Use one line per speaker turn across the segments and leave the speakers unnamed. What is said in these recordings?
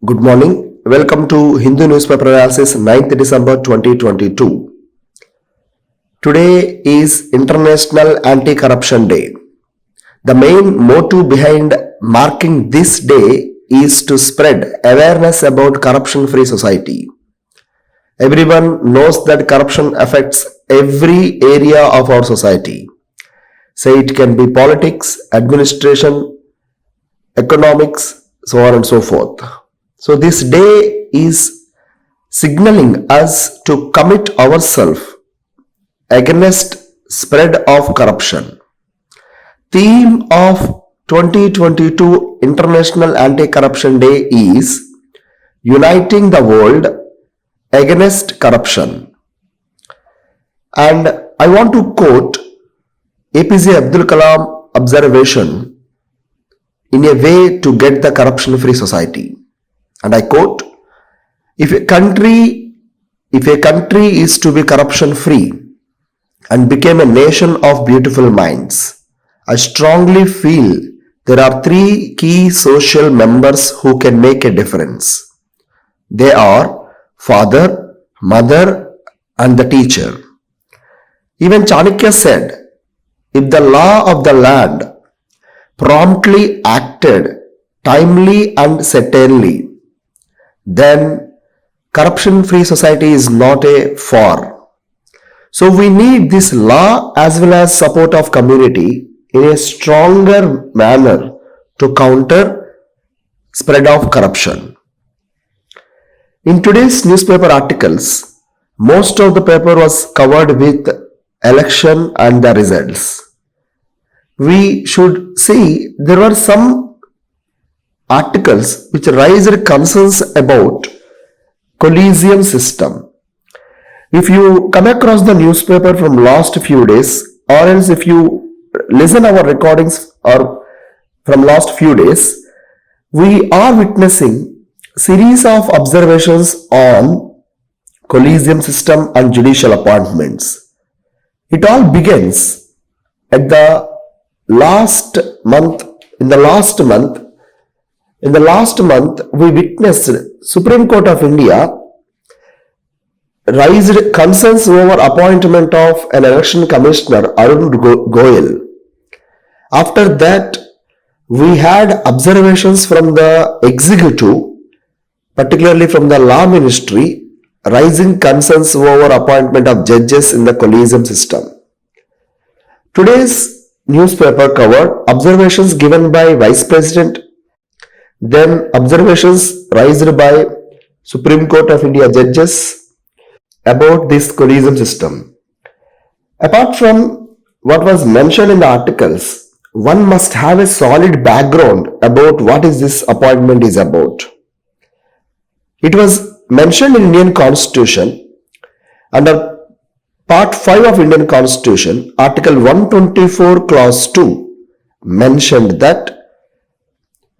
Good morning. Welcome to Hindu Newspaper Analysis 9th December 2022. Today is International Anti-Corruption Day. The main motive behind marking this day is to spread awareness about corruption-free society. Everyone knows that corruption affects every area of our society. Say it can be politics, administration, economics, so on and so forth. So this day is signaling us to commit ourselves against spread of corruption. Theme of 2022 International Anti-Corruption Day is Uniting the World Against Corruption. And I want to quote APJ Abdul Kalam observation in a way to get the corruption-free society. And I quote, if a country is to be corruption-free and become a nation of beautiful minds, I strongly feel there are three key social members who can make a difference. They are father, mother, and the teacher. Even Chanakya said, if the law of the land promptly acted, timely and certainly, then corruption-free society is not a for. So we need this law as well as support of community in a stronger manner to counter spread of corruption. In today's newspaper articles, most of the paper was covered with election and the results. We should see there were some articles which raised concerns about Coliseum system. If you come across the newspaper from last few days, or else if you listen our recordings or from last few days, we are witnessing series of observations on Coliseum system and judicial appointments. It all begins at the last month. In the last month, we witnessed Supreme Court of India raised concerns over appointment of an election commissioner, Arun Goyal. After that, we had observations from the executive, particularly from the law ministry, raising concerns over appointment of judges in the Coliseum system. Today's newspaper covered observations given by Vice President, then observations raised by Supreme Court of India judges about this Coliseum system. Apart from what was mentioned in the articles, one must have a solid background about what is this appointment is about. It was mentioned in Indian Constitution under Part 5 of Indian Constitution, Article 124 Clause 2 mentioned that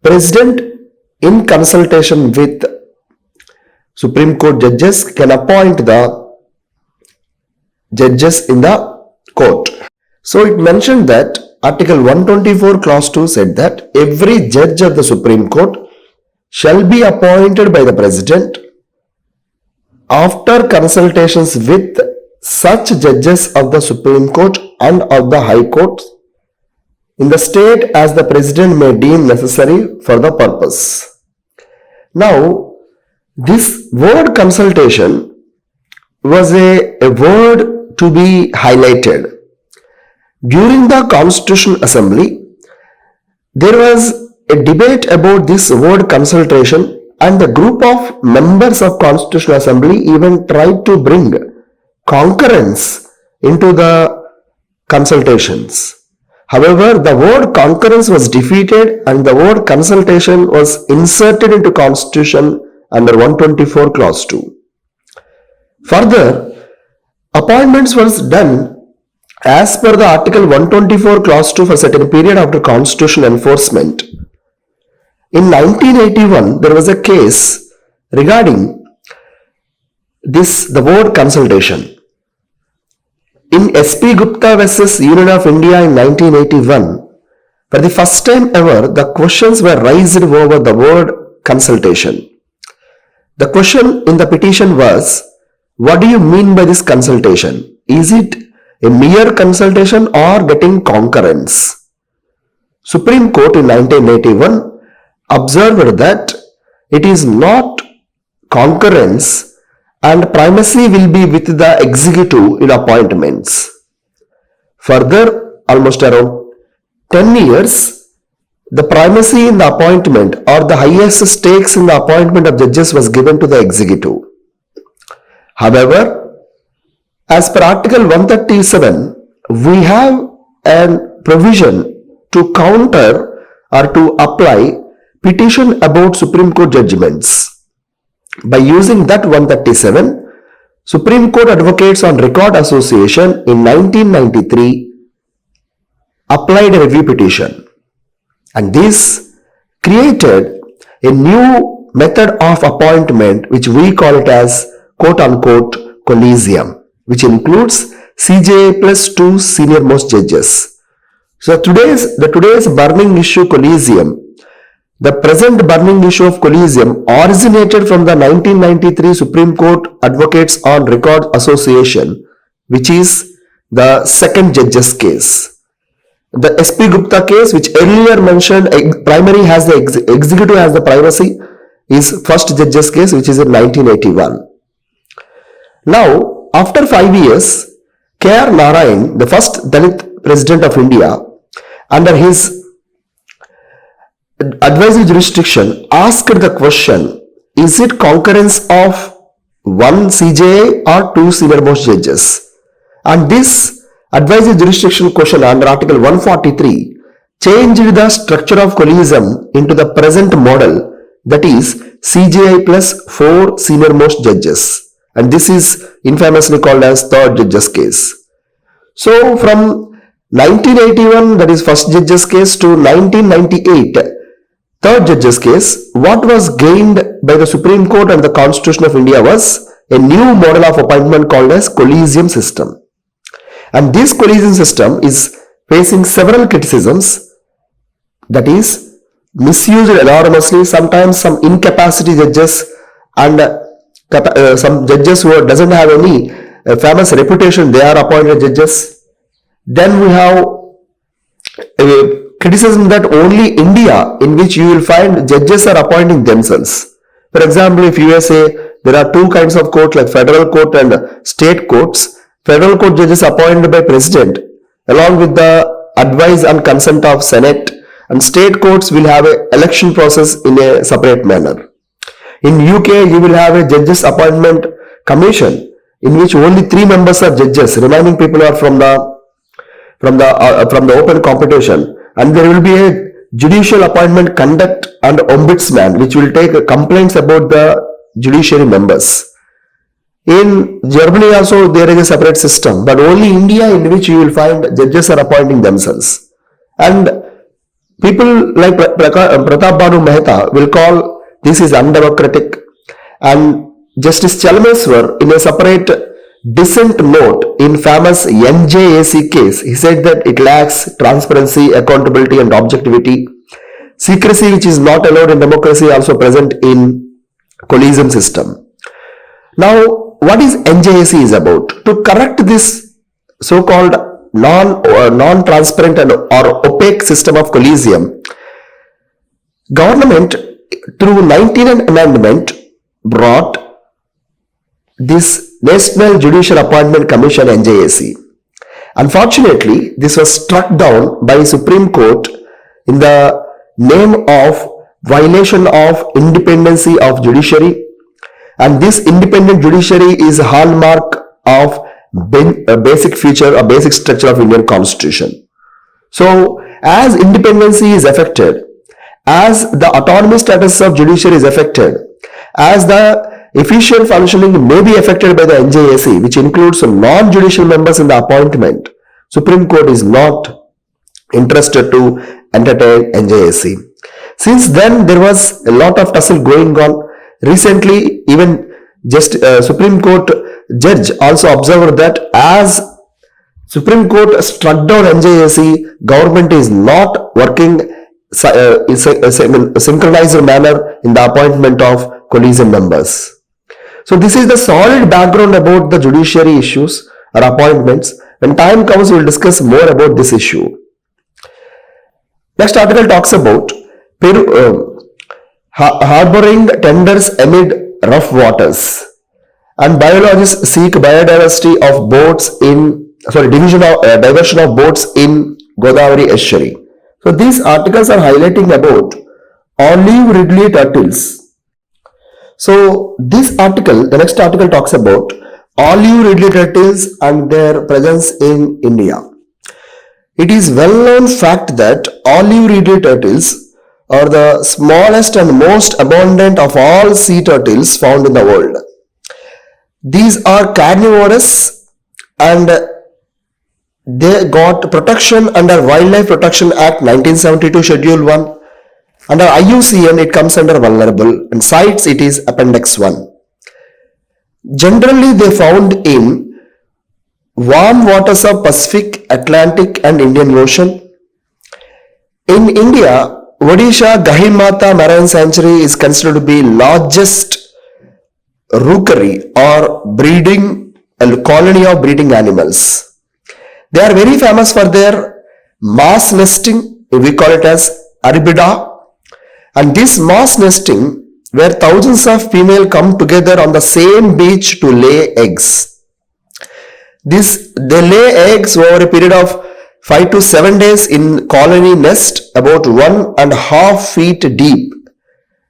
President in consultation with Supreme Court judges can appoint the judges in the court. So it mentioned that Article 124 Clause 2 said that every judge of the Supreme Court shall be appointed by the President after consultations with such judges of the Supreme Court and of the High Court in the state as the President may deem necessary for the purpose. Now, this word consultation was a word to be highlighted. During the Constitutional Assembly, there was a debate about this word consultation, and the group of members of Constitutional Assembly even tried to bring concurrence into the consultations. However, the word concurrence was defeated and the word consultation was inserted into Constitution under 124 Clause 2. Further, appointments was done as per the Article 124 Clause 2 for certain period after constitutional enforcement. In 1981, there was a case regarding the word consultation. In SP Gupta vs. Union of India in 1981, for the first time ever, the questions were raised over the word consultation. The question in the petition was, what do you mean by this consultation? Is it a mere consultation or getting concurrence? Supreme Court in 1981 observed that it is not concurrence and primacy will be with the executive in appointments. Further, almost around 10 years, the primacy in the appointment or the highest stakes in the appointment of judges was given to the executive. However, as per Article 137, we have a provision to counter or to apply petition about Supreme Court judgments. By using that 137, Supreme Court Advocates on Record Association in 1993 applied a review petition, and this created a new method of appointment which we call it as quote-unquote collegium, which includes CJI plus 2 senior most judges. So today's burning issue collegium, the present burning issue of collegium originated from the 1993 Supreme Court Advocates on Record Association, which is the second judge's case. The SP Gupta case, which earlier mentioned primary has the executive has the primacy, is first judge's case, which is in 1981. Now, after 5 years, K.R. Narayan, the first Dalit President of India, under his advisory jurisdiction, asked the question, is it concurrence of one CJI or two senior most judges? And this advisory jurisdiction question under Article 143 changed the structure of collegium into the present model, that is CJI plus 4 senior most judges. And this is infamously called as third judge's case. So from 1981, that is first judge's case, to 1998, third judge's case, what was gained by the Supreme Court and the Constitution of India was a new model of appointment called as collegium system. And this collegium system is facing several criticisms, that is misused enormously. Sometimes some incapacity judges and some judges who doesn't have any famous reputation, they are appointed judges. Then we have criticism that only India, in which you will find judges are appointing themselves. For example, if USA, there are two kinds of courts like federal court and state courts. Federal court judges appointed by president along with the advice and consent of Senate, and state courts will have an election process in a separate manner. In UK, you will have a judges appointment commission in which only 3 members are judges, remaining people are from the open competition, and there will be a judicial appointment conduct and ombudsman which will take complaints about the judiciary members. In Germany also there is a separate system, but only India, in which you will find judges are appointing themselves. And people like Pratap Bhanu Mehta will call this is undemocratic, and Justice Chalmeswar, in a separate dissent note in famous NJAC case, he said that it lacks transparency, accountability and objectivity. Secrecy, which is not allowed in democracy, also present in collegium system. Now, what is NJAC is about? To correct this so-called non-transparent and or opaque system of collegium, government through 19th Amendment brought this National Judicial Appointment Commission, NJAC. Unfortunately, this was struck down by Supreme Court in the name of violation of independency of judiciary, and this independent judiciary is a hallmark of a basic feature, a basic structure of Indian Constitution. So, as independency is affected, as the autonomy status of judiciary is affected, as the efficient functioning may be affected by the NJAC, which includes non-judicial members in the appointment, Supreme Court is not interested to entertain NJAC. Since then, there was a lot of tussle going on. Recently, even just Supreme Court judge also observed that as Supreme Court struck down NJAC, government is not working in a synchronized manner in the appointment of collision members. So this is the solid background about the judiciary issues or appointments. When time comes, we will discuss more about this issue. Next article talks about harboring tenders amid rough waters, and biologists seek biodiversity of boats in diversion of boats in Godavari estuary. So these articles are highlighting about olive Ridley turtles. So this article, the next article talks about olive Ridley turtles and their presence in India. It is well-known fact that olive Ridley turtles are the smallest and most abundant of all sea turtles found in the world. These are carnivorous and they got protection under Wildlife Protection Act 1972 Schedule 1. Under IUCN it comes under vulnerable, and CITES it is Appendix 1. Generally they found in warm waters of Pacific, Atlantic and Indian Ocean. In India, Odisha Gahimata Marine Sanctuary is considered to be largest rookery or a colony of breeding animals. They are very famous for their mass nesting, we call it as Arabida, and this mass nesting where thousands of females come together on the same beach to lay eggs. They lay eggs over a period of 5 to 7 days in colony nest about 1.5 feet deep,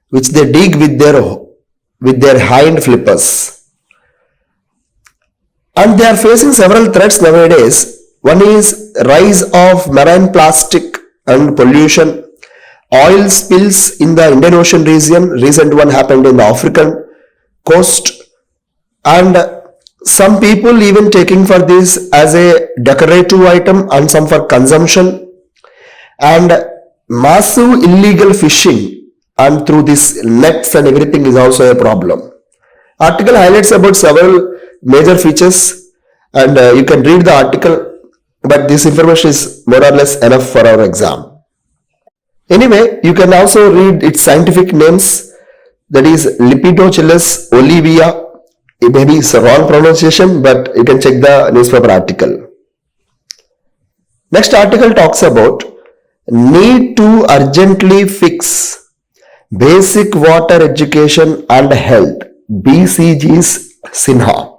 which they dig with their hind flippers. And they are facing several threats nowadays. One is rise of marine plastic and pollution, oil spills in the Indian Ocean region. Recent one happened in the African coast, and some people even taking for this as a decorative item and some for consumption, and massive illegal fishing and through these nets and everything is also a problem. Article highlights about several major features, and you can read the article, but this information is more or less enough for our exam. Anyway, you can also read its scientific names, that is Lepidophyllus olivia. It may be wrong pronunciation, but you can check the newspaper article. Next article talks about need to urgently fix basic water education and health, BCG's Sinha.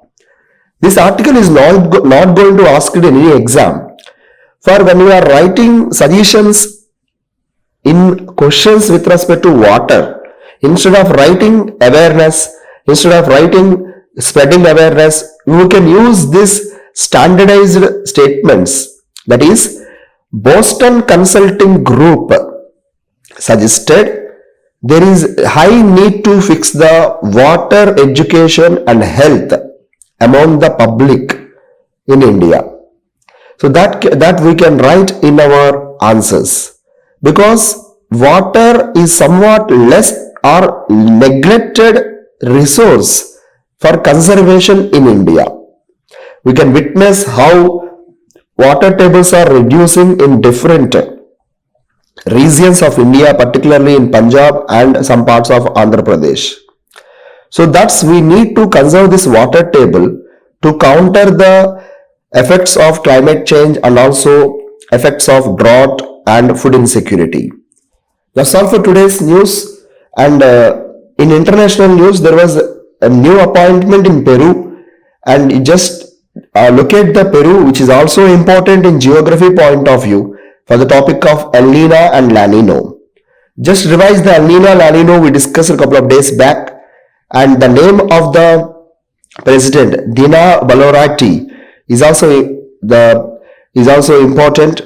This article is not going to ask it in any exam. For when you are writing suggestions in questions with respect to water, instead of writing awareness, instead of writing spreading awareness, you can use this standardized statements. That is, Boston Consulting Group suggested there is high need to fix the water education and health among the public in India. So that we can write in our answers, because water is somewhat less or neglected resource for conservation in India. We can witness how water tables are reducing in different regions of India, particularly in Punjab and some parts of Andhra Pradesh. So we need to conserve this water table to counter the effects of climate change and also effects of drought and food insecurity. That's all for today's news. And in international news, there was a new appointment in Peru, and you just locate the Peru, which is also important in geography point of view for the topic of El Nino and La Nino. Just revise the El Nino, La Nino we discussed a couple of days back, and the name of the President Dina Balorati is also important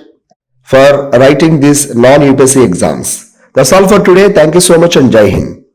for writing these non-UPSC exams. That's all for today. Thank you so much and Jai Hind.